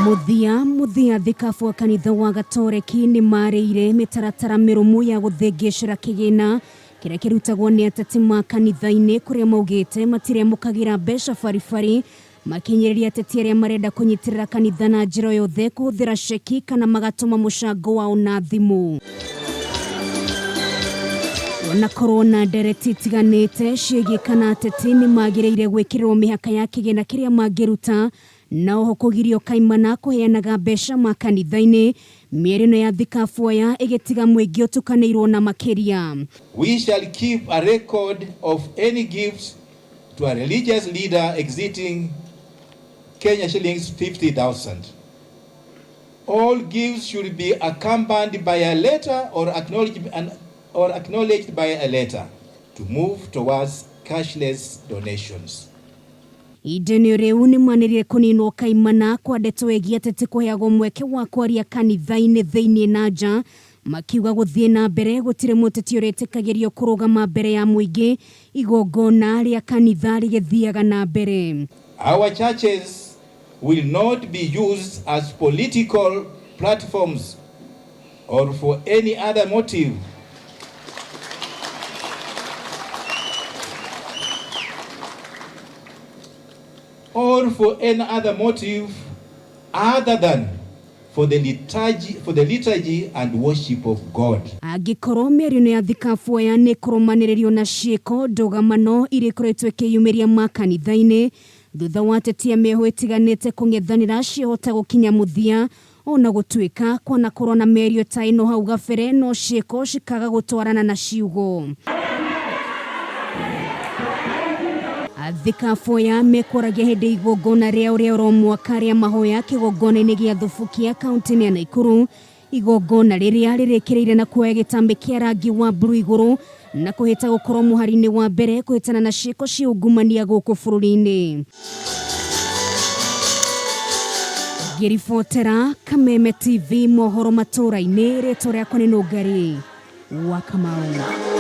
Muthia thikabu wa kanitha wa gatoreki ni mareire mitaratara mirumu ya guthengecera kigina kiria kirutagwo ni ateti makanitha-ini kuria maugite matiremũkagira mbeca baribari makinyiriria ateti aria marenda kunyitirira kanitha na njira yothe kuhuthira ceki kana magatuma mucango wao na thimu. Wana korona ndereti itiganite ciĩgiĩ kana ateti ni magĩrĩire gwĩkĩrĩrwo mĩhaka ya kĩgĩna kĩrĩa mangĩruta na oho kũgirio kaimana kũheanaga mbeca makanitha-ini mĩerino ya thikabu aya ĩgĩtiga mũingĩ ũtukanĩirwo na makĩria. We shall keep a record of any gifts to a religious leader exceeding Kenya shillings 50,000. All gifts should be accompanied by a letter or acknowledged by a letter to move towards cashless donations. Ideni rĩu nĩ manĩrĩre kũninwo kaimana kwa ndeto ĩgiĩ ateti kũheagwo mweke wa kwaria kanitha-inĩ thĩinĩ na nja makiuga gũthiĩ na mbere gũtirĩ mũteti ũretĩkagĩrio kũrũgama mbere ya mũingĩ igongona rĩa kanitha rĩgĩthiaga na mbere. Our churches will not be used as political platforms or for any other motive. Or for any other motive other than for the liturgy and worship of God. Angĩkorwo mĩarino ya thikabu aya nĩ kũrũmanĩrĩrio na ciĩko ndogamano iria ikoretwo ikĩyumĩria makanitha-inĩ thutha wa ateti mĩehu ĩtiganĩte kũng'ethanĩra ciahota gũkinya mũthia ona gũtuĩka kwana korwo na mĩario ta ĩno hau gabere no ciĩko cikaga gũtwarana na ciugo. Thikabu aya mekũragia hĩndĩ igongona rĩao rĩa oro mwaka rĩa mahoya kĩgongona-inĩ gĩa Thubukia kaunti-inĩ ya Naikuru, igongona rĩrĩa rĩrĩkĩrĩire na kuoya gĩtambĩ kĩa rangi wa blue igũrũ na kũhĩta gũkorwo mũhari-inĩ wa mbere kũhĩtana na ciĩko cia ungumania gũkũ bũrũri-inĩ. Ngĩribotera Kameme TV mohoro matũra-inĩ, rĩtwa rĩakwa nĩ Nũngari wa Kamau.